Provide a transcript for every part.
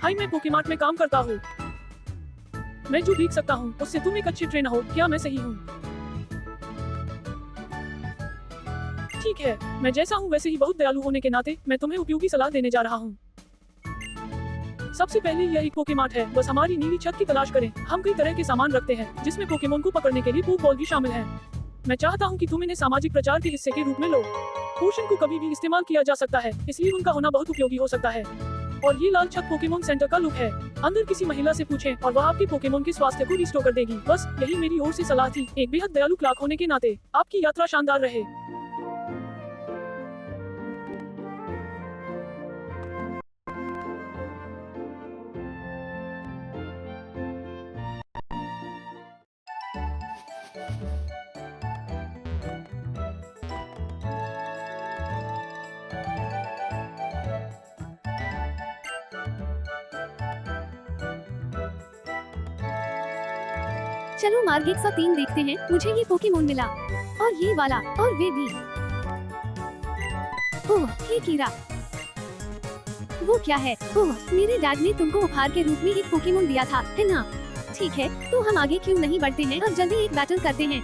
हाय, मैं पोकेमार्ट में काम करता हूँ। मैं जो देख सकता हूँ उससे तुम एक अच्छी ट्रेनर हो, क्या मैं सही हूँ? ठीक है, मैं जैसा हूँ वैसे ही बहुत दयालु होने के नाते मैं तुम्हें उपयोगी सलाह देने जा रहा हूँ। सबसे पहले यह एक पोकेमार्ट है, बस हमारी नीली छत की तलाश करें। हम कई तरह के सामान रखते हैं जिसमें पोकेमोन को पकड़ने के लिए पोकबॉल भी शामिल है। मैं चाहता हूँ कि तुम इन्हें सामाजिक प्रचार के हिस्से के रूप में लो। पोषण को कभी भी इस्तेमाल किया जा सकता है, इसलिए उनका होना बहुत उपयोगी हो सकता है। और ये लाल छत पोकेमोन सेंटर का लुक है। अंदर किसी महिला से पूछें और वह आपके पोकेमोन के स्वास्थ्य को रिस्टोर कर देगी। बस यही मेरी ओर से सलाह थी। एक बेहद दयालु क्लार्क होने के नाते आपकी यात्रा शानदार रहे। चलो मार्ग 103 देखते हैं। मुझे ये पोकेमोन मिला और ये वाला और वे भी। ओह, ये कीड़ा। वो क्या है? ओह, मेरे डैड ने तुमको उपहार के रूप में एक पोकेमोन दिया था, है ना? ठीक है, तो हम आगे क्यों नहीं बढ़ते हैं और जल्दी एक बैटल करते हैं।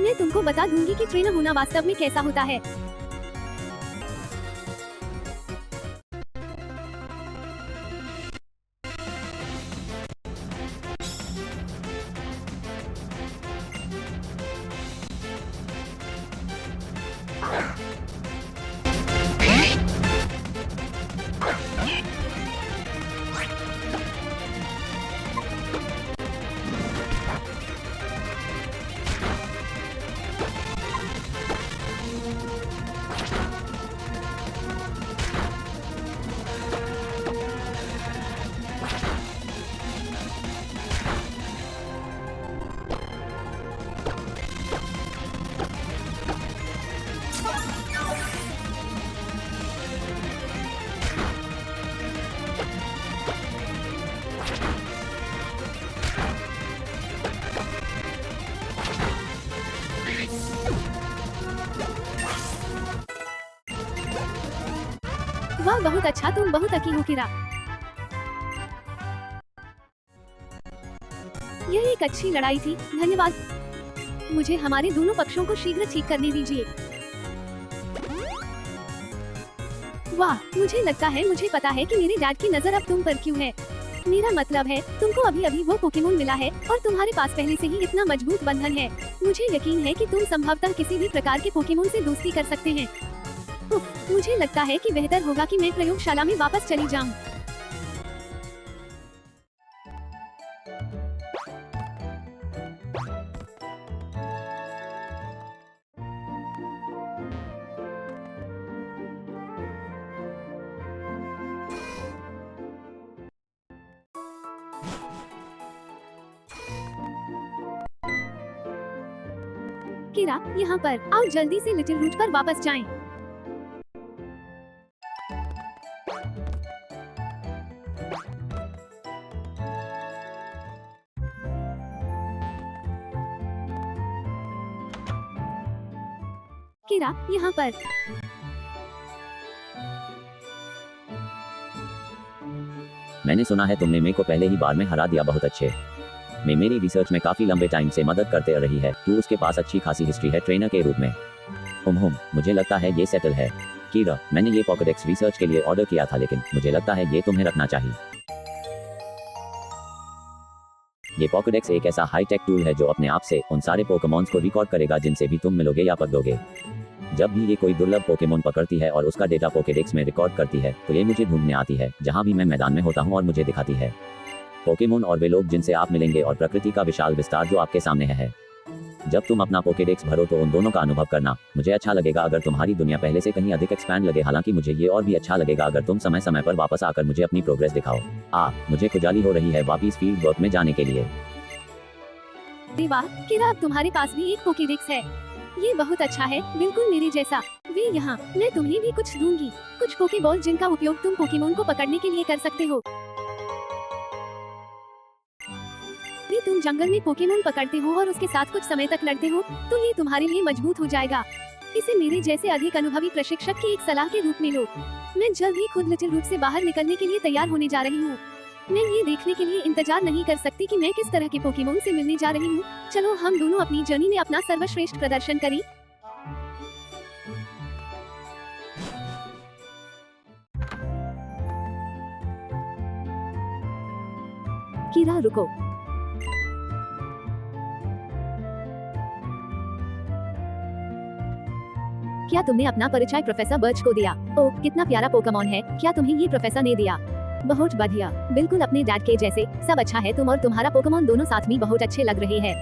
मैं तुमको बता दूंगी कि ट्रेनर होना वास्तव में कैसा होता है। वाह, बहुत अच्छा, तुम बहुत अकी हो कीड़ा। यह एक अच्छी लड़ाई थी, धन्यवाद। मुझे हमारे दोनों पक्षों को शीघ्र ठीक करने दीजिए। वाह, मुझे लगता है मुझे पता है कि मेरे डैड की नजर अब तुम पर क्यों है। मेरा मतलब है तुमको अभी अभी वो पोकेमोन मिला है और तुम्हारे पास पहले से ही इतना मजबूत बंधन है। मुझे यकीन है कि तुम संभवतः किसी भी प्रकार के पोकेमोन से दोस्ती कर सकते हैं। उफ, मुझे लगता है कि बेहतर होगा कि मैं प्रयोगशाला में वापस चली जाऊं। कीड़ा, यहाँ पर आओ, जल्दी से लिटिल रूट पर वापस जाएं। कीड़ा, यहाँ पर। मैंने सुना है तुमने मेरे को पहले ही बार में हरा दिया। बहुत अच्छे। मैं मेरी रिसर्च में काफी लंबे टाइम से मदद करते रही है। तू उसके पास अच्छी खासी हिस्ट्री है ट्रेनर के रूप में। मुझे लगता है ये सेटल है। कीड़ा, मैंने ये पॉकेडेक्स रिसर्च के लिए ऑर्डर किया था, लेकिन मुझे लगता है ये तुम्हें रखना चाहिए। ये पॉकेडेक्स एक ऐसा हाईटेक टूल है जो अपने आप से उन सारे पोकेमॉन्स को रिकॉर्ड करेगा जिनसे भी तुम मिलोगे या पकड़ोगे। जब भी ये कोई दुर्लभ पोकेमोन पकड़ती है और उसका डेटा पोकेडेक्स में रिकॉर्ड करती है, तो ये मुझे ढूंढने आती है जहां भी मैं मैदान में होता हूं और मुझे दिखाती है पोकेमोन और वे लोग जिनसे आप मिलेंगे और प्रकृति का विशाल विस्तार जो आपके सामने है। जब तुम अपना पोकेडेक्स भरो तो उन दोनों का अनुभव करना। मुझे अच्छा लगेगा अगर तुम्हारी दुनिया पहले से कहीं अधिक एक्सपैंड लगे। हालांकि मुझे ये और भी अच्छा लगेगा अगर तुम समय समय पर वापस आकर मुझे अपनी प्रोग्रेस दिखाओ। मुझे खुजाली हो रही है वापिस फील्ड वर्क में जाने के लिए। वाह कीड़ा, अब तुम्हारे पास भी एक पोकेडेक्स है। ये बहुत अच्छा है, बिल्कुल मेरे जैसा। वे यहाँ, मैं तुम्हें भी कुछ दूंगी, कुछ पोकेबॉल जिनका उपयोग तुम पोकेमोन को पकड़ने के लिए कर सकते हो। यदि तुम जंगल में पोकेमोन पकड़ते हो और उसके साथ कुछ समय तक लड़ते हो, तो ये तुम्हारे लिए मजबूत हो जाएगा। इसे मेरे जैसे अधिक अनुभवी प्रशिक्षक की एक सलाह के रूप में लो। मैं जल्द ही खुद लिटिल रूट से बाहर निकलने के लिए तैयार होने जा रही हूँ। मैं ये देखने के लिए इंतजार नहीं कर सकती कि मैं किस तरह के पोकेमोन से मिलने जा रही हूँ। चलो हम दोनों अपनी जर्नी में अपना सर्वश्रेष्ठ प्रदर्शन करें। कीरा रुको। क्या तुमने अपना परिचय प्रोफेसर बर्च को दिया? ओह कितना प्यारा पोकेमोन है। क्या तुम्हें ये प्रोफेसर ने दिया? बहुत बढ़िया, बिल्कुल अपने डैड के जैसे। सब अच्छा है। तुम और तुम्हारा पोकेमोन दोनों साथ में बहुत अच्छे लग रहे हैं।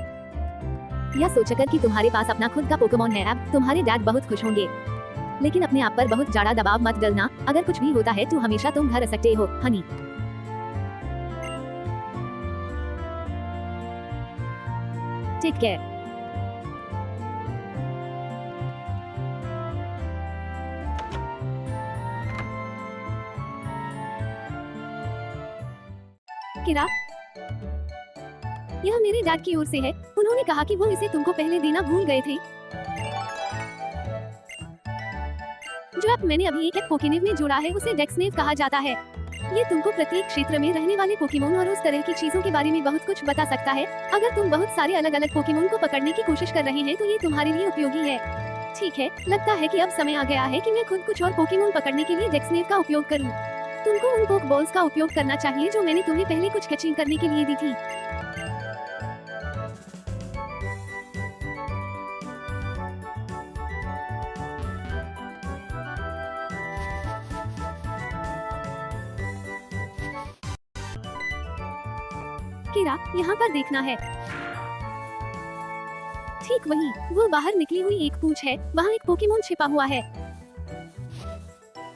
यह सोचकर कि तुम्हारे पास अपना खुद का पोकेमोन है, अब तुम्हारे डैड बहुत खुश होंगे। लेकिन अपने आप पर बहुत ज्यादा दबाव मत डालना। अगर कुछ भी होता है तो हमेशा तुम घर आ सकते हो, हनी। Take care. किरा, यह मेरे डैड की ओर से है। उन्होंने कहा कि वो इसे तुमको पहले देना भूल गए थे। जो ऐप मैंने अभी एक पोकेनेव में जोड़ा है उसे डेक्सनेव कहा जाता है। ये तुमको प्रत्येक क्षेत्र में रहने वाले पोकेमोन और उस तरह की चीजों के बारे में बहुत कुछ बता सकता है। अगर तुम बहुत सारे अलग अलग पोकेमोन को पकड़ने की कोशिश कर रहे हैं तो ये तुम्हारे लिए उपयोगी है। ठीक है, लगता है कि अब समय आ गया है कि मैं खुद कुछ और पोकेमोन पकड़ने के लिए डेक्सनेव का उपयोग करूं। तुमको उन पोक बॉल्स का उपयोग करना चाहिए जो मैंने तुम्हें पहले कुछ कैचिंग करने के लिए दी थी। कीरा, यहाँ पर देखना है। ठीक वही, वो बाहर निकली हुई एक पूंछ है। वहाँ एक पोकेमोन छिपा हुआ है।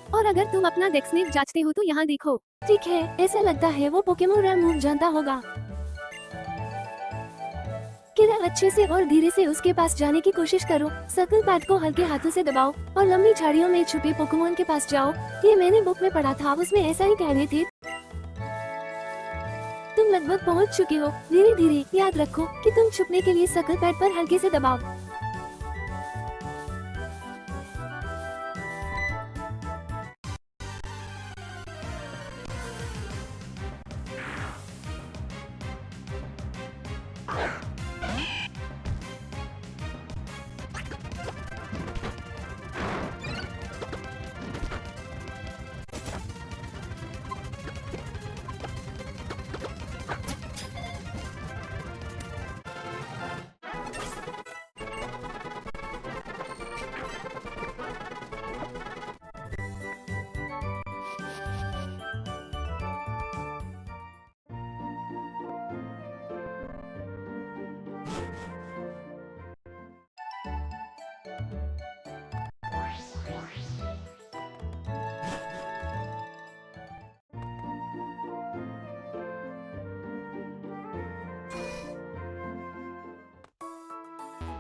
और अगर तुम अपना डेक्सनेव जांचते हो तो यहाँ देखो। ठीक है, ऐसा लगता है वो पोकेमोन रैम मूव जानता होगा। किरा, अच्छे से और धीरे से उसके पास जाने की कोशिश करो। सर्कल पैड को हल्के हाथों से दबाओ और लंबी झाड़ियों में छुपे पोकेमोन के पास जाओ। ये मैंने बुक में पढ़ा था, उसमें ऐसा ही कह रहे थे। तुम लगभग पहुंच चुके हो। धीरे धीरे याद रखो कि तुम छुपने के लिए सर्कल पैड पर हल्के से दबाओ।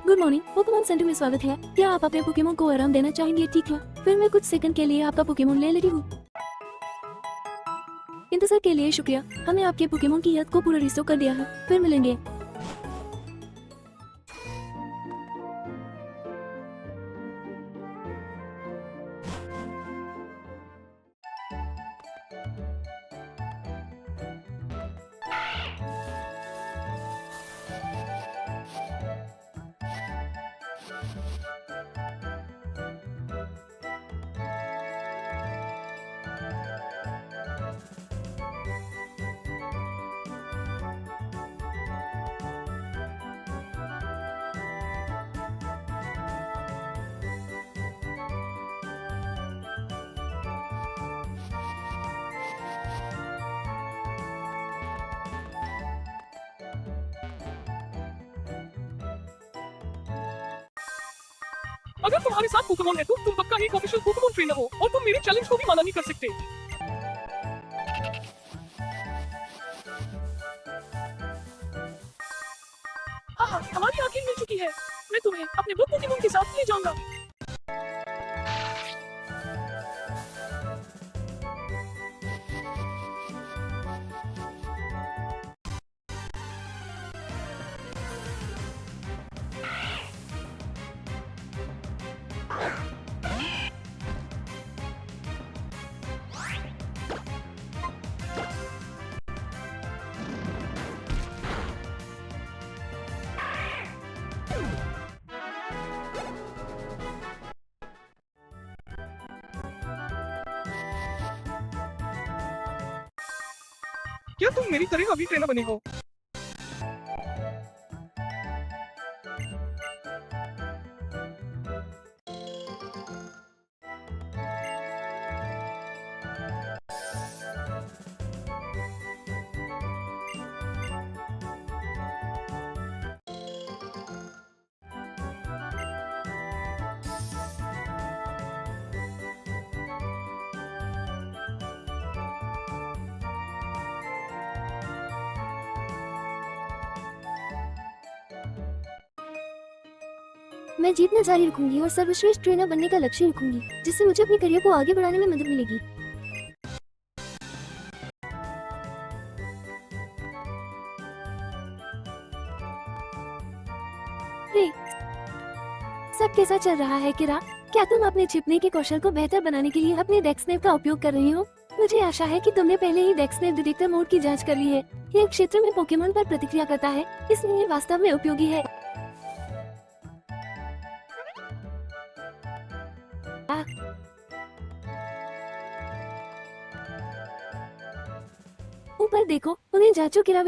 गुड मॉर्निंग, पोकेमोन सेंटर में स्वागत है। क्या आप अपने पोकेमोन को आराम देना चाहेंगे? ठीक है, फिर मैं कुछ सेकंड के लिए आपका पोकेमोन ले लेती हूँ। इंतजार के लिए शुक्रिया। हमने आपके पोकेमोन की हेल्थ को पूरा रिस्टोर कर दिया है। फिर मिलेंगे। अगर तुम्हारे साथ पोकेमोन है तो तुम पक्का एक ऑफिशियल पोकेमोन ट्रेनर हो और तुम मेरे चैलेंज को भी माना नहीं कर सकते। हाँ, हमारी आंखें मिल चुकी है। मैं तुम्हें अपने वो पोकेमोन के साथ ले जाऊंगा। क्या तुम मेरी तरह अभी ट्रेनर बने हो? मैं जीतना जारी रखूंगी और सर्वश्रेष्ठ ट्रेनर बनने का लक्ष्य रखूंगी, जिससे मुझे अपने करियर को आगे बढ़ाने में मदद मिलेगी। हे, सब कैसा चल रहा है किरा? क्या तुम अपने छिपने के कौशल को बेहतर बनाने के लिए अपने डेक्सनेप का उपयोग कर रही हो? मुझे आशा है कि तुमने पहले ही डेक्सनेप डिटेक्टर मोड की जांच कर ली है। यह क्षेत्र में पोकेमोन पर प्रतिक्रिया करता है, इसलिए ये वास्तव में उपयोगी है। ऊपर देखो, उन्हें जांचो किरा।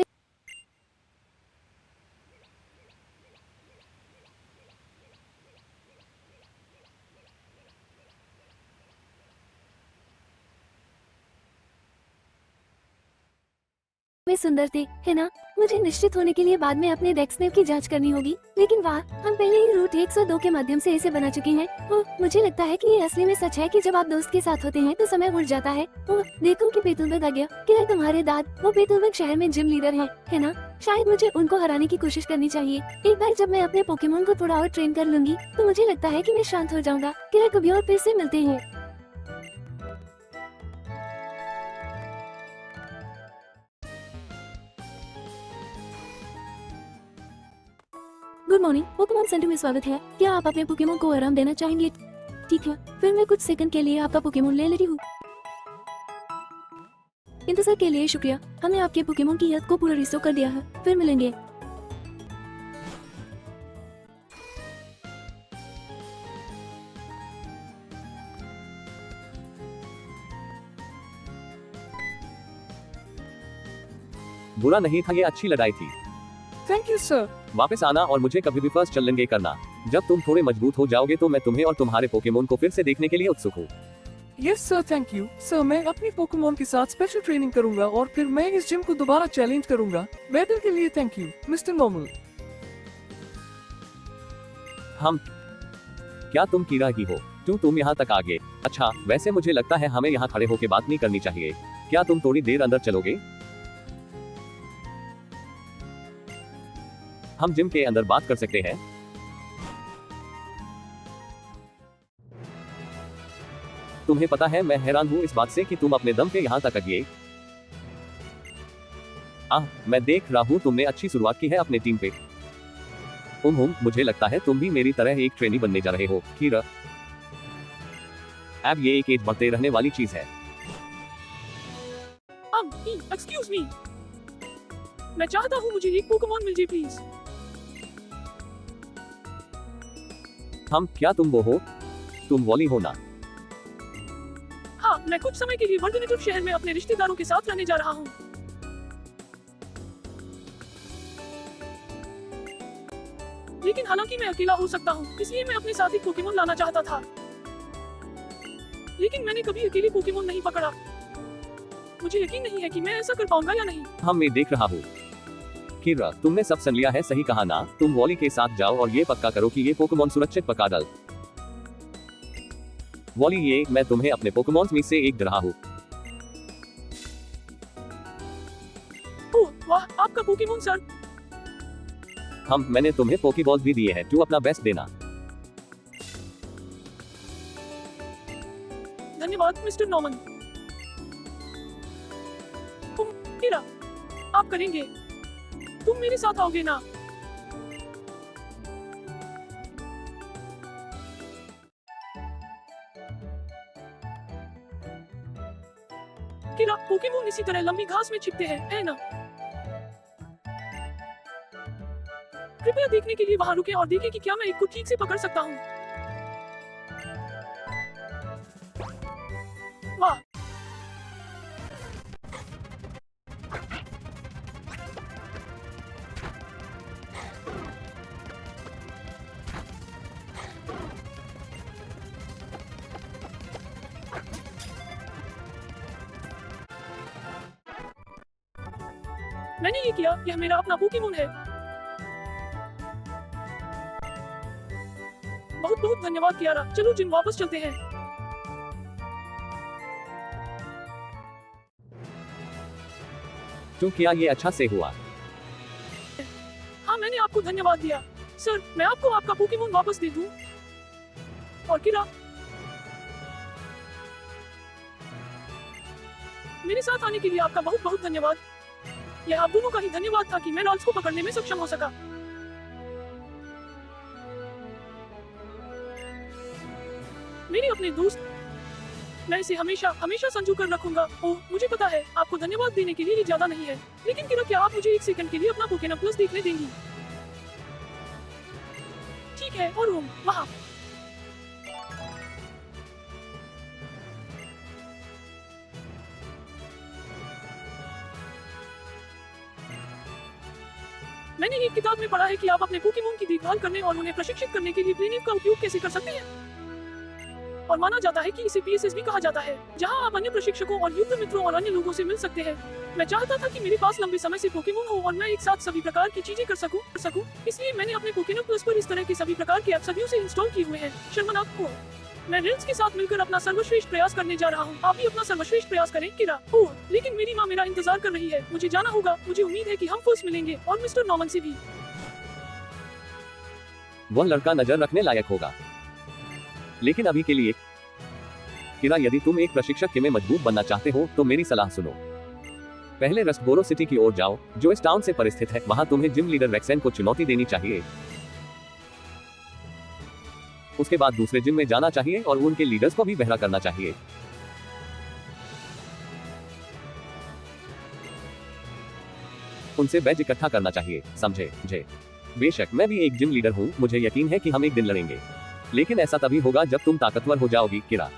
वे सुंदर थे, है ना? मुझे निश्चित होने के लिए बाद में अपने डेक्सनेप की जांच करनी होगी। लेकिन वाह, हम पहले ही रूट 102 के माध्यम से इसे बना चुके हैं। ओह, मुझे लगता है कि ये असली में सच है कि जब आप दोस्त के साथ होते हैं तो समय उड़ जाता है। ओह, देखो कि पेतुलबर्ग आ गया। क्या तुम्हारे दाद? वो पेतुलबर्ग शहर में जिम लीडर है ना? शायद मुझे उनको हराने की कोशिश करनी चाहिए। एक बार जब मैं अपने पोकेमोन को थोड़ा और ट्रेन कर लूंगी तो मुझे लगता है कि मैं शांत हो जाऊंगा। क्या कभी और फिर से मिलते हैं। गुड मॉर्निंग, पोकेमॉन सेंटर में स्वागत है। क्या आप अपने पोकेमोन को आराम देना चाहेंगे? ठीक है, फिर मैं कुछ सेकंड के लिए आपका पोकेमोन ले लेती हूँ। इंतजार के लिए शुक्रिया। हमने आपके पोकेमोन की हेल्थ को पूरा रिस्टोर कर दिया है। फिर मिलेंगे। बुरा नहीं था, ये अच्छी लड़ाई थी। Thank you sir. वापस आना और मुझे कभी भी फर्स्ट चैलेंज करना। जब तुम थोड़े मजबूत हो जाओगे तो मैं तुम्हें और तुम्हारे पोकेमोन को फिर से देखने के लिए उत्सुक हूँ। Yes sir, thank you sir. मैं अपनी पोकेमोन के साथ स्पेशल ट्रेनिंग करूंगा और फिर मैं इस जिम को दोबारा चैलेंज करूंगा। बैटल के लिए थैंक यू मिस्टर नॉर्मल। हम क्या तुम कीड़ा ही हो? तुम यहाँ तक आ गए। अच्छा, वैसे मुझे लगता है हमें यहाँ खड़े होकर बात नहीं करनी चाहिए। क्या तुम थोड़ी देर अंदर चलोगे? हम जिम के अंदर बात कर सकते हैं। तुम्हें पता है, मैं हैरान हूँ इस बात से कि तुम अपने दम पे यहाँ तक आए। मैं देख रहा हूँ तुमने अच्छी शुरुआत की है अपने टीम पे। मुझे लगता है तुम भी मेरी तरह एक ट्रेनी बनने जा रहे हो, कीरा। अब ये एक एज बढ़ते रहने वाली चीज है। एक्सक्यूज मी, मैं चाहता हूँ मुझे एक पोकेमोन मिल जाए प्लीज। क्या तुम वो हो? तुम वॉली हो ना? हाँ, मैं कुछ समय के लिए वर्धनेटिव शहर में अपने रिश्तेदारों के साथ रहने जा रहा हूँ। लेकिन हालांकि मैं अकेला हो सकता हूँ, इसलिए मैं अपने साथ एक पोकेमोन लाना चाहता था। लेकिन मैंने कभी अकेले पोकेमोन नहीं पकड़ा। मुझे यकीन नहीं है कि मैं ऐसा कर पाऊंगा या नहीं। मैं देख रहा हूँ। कीरा, तुमने सब सुन लिया है, सही कहा ना? तुम वॉली के साथ जाओ और ये पक्का करो कि ये पोकेमोन सुरक्षित पका डाल। वॉली, मैं तुम्हें अपने पोकेमोन में से एक दे रहा हूँ। ओह वाह, आपका पोकेमोन सर। मैंने तुम्हें पोकेबॉल भी दिए हैं। तू अपना बेस्ट देना। धन्यवाद मिस्टर नॉर्मन। कीरा, आप करेंगे? तुम मेरे साथ आओगे ना? कीरा, पोकेमोन इसी तरह लंबी घास में छिपते हैं, है ना? कृपया देखने के लिए वहां रुकें और देखें कि क्या मैं एक को ठीक से पकड़ सकता हूँ। वाह, मैंने ये किया, यह मेरा अपना पोकेमोन है। बहुत बहुत धन्यवाद कियारा। चलो जिम वापस चलते हैं। तो क्या ये अच्छा से हुआ? हाँ, मैंने आपको धन्यवाद दिया। सर, मैं आपको आपका पोकेमोन वापस दे दूं? और किरा, मेरे साथ आने के लिए आपका बहुत बहुत धन्यवाद। यह आप दोनों का ही धन्यवाद था कि मैं रॉल्स को पकड़ने में सक्षम हो सका। मेरे अपने दोस्त, मैं इसे हमेशा हमेशा संजो कर रखूंगा। ओह, मुझे पता है आपको धन्यवाद देने के लिए ये ज्यादा नहीं है, लेकिन किरा, क्या आप मुझे 1 सेकंड के लिए अपना पोकेमोन प्लस देखने देंगी? ठीक है, और ओम, वहाँ। मैंने एक किताब में पढ़ा है कि आप अपने पोकेमोन की देखभाल करने और उन्हें प्रशिक्षित करने के लिए प्लेनिव का उपयोग कैसे कर सकते हैं। और माना जाता है कि इसे PSS भी कहा जाता है, जहां आप अन्य प्रशिक्षकों और युद्ध मित्रों और अन्य लोगों से मिल सकते हैं। मैं चाहता था कि मेरे पास लंबे समय से पोकेमोन हो और मैं एक साथ सभी प्रकार की चीजें कर सकूं। इसलिए मैंने अपने पोकेमोन प्लस पर इस तरह के सभी प्रकार के ऐप सदियों से इंस्टॉल किए हुए हैं। शर्मनाक हो, मैं रिल्स के साथ मिलकर अपना सर्वश्रेष्ठ प्रयास करने जा रहा हूँ। आप भी अपना सर्वश्रेष्ठ प्रयास करें, किरा। ओह, लेकिन मेरी माँ मेरा इंतजार कर रही है, मुझे जाना होगा। मुझे उम्मीद है कि हम फर्स्ट मिलेंगे, और मिस्टर नॉर्मन से भी। वह लड़का नजर रखने लायक होगा, लेकिन अभी के लिए किरा, यदि तुम एक प्रशिक्षक में मजबूत बनना चाहते हो तो मेरी सलाह सुनो। पहले रस्टबोरो सिटी की ओर जाओ, जो इस टाउन से परिस्थित है। वहां तुम्हें जिम लीडर वैक्सन को चुनौती देनी चाहिए। उसके बाद दूसरे जिम में जाना चाहिए और उनके लीडर्स को भी बहरा करना चाहिए। उनसे बैज इकट्ठा करना चाहिए, समझे? जे बेशक मैं भी एक जिम लीडर हूँ, मुझे यकीन है कि हम एक दिन लड़ेंगे, लेकिन ऐसा तभी होगा जब तुम ताकतवर हो जाओगी, किरा।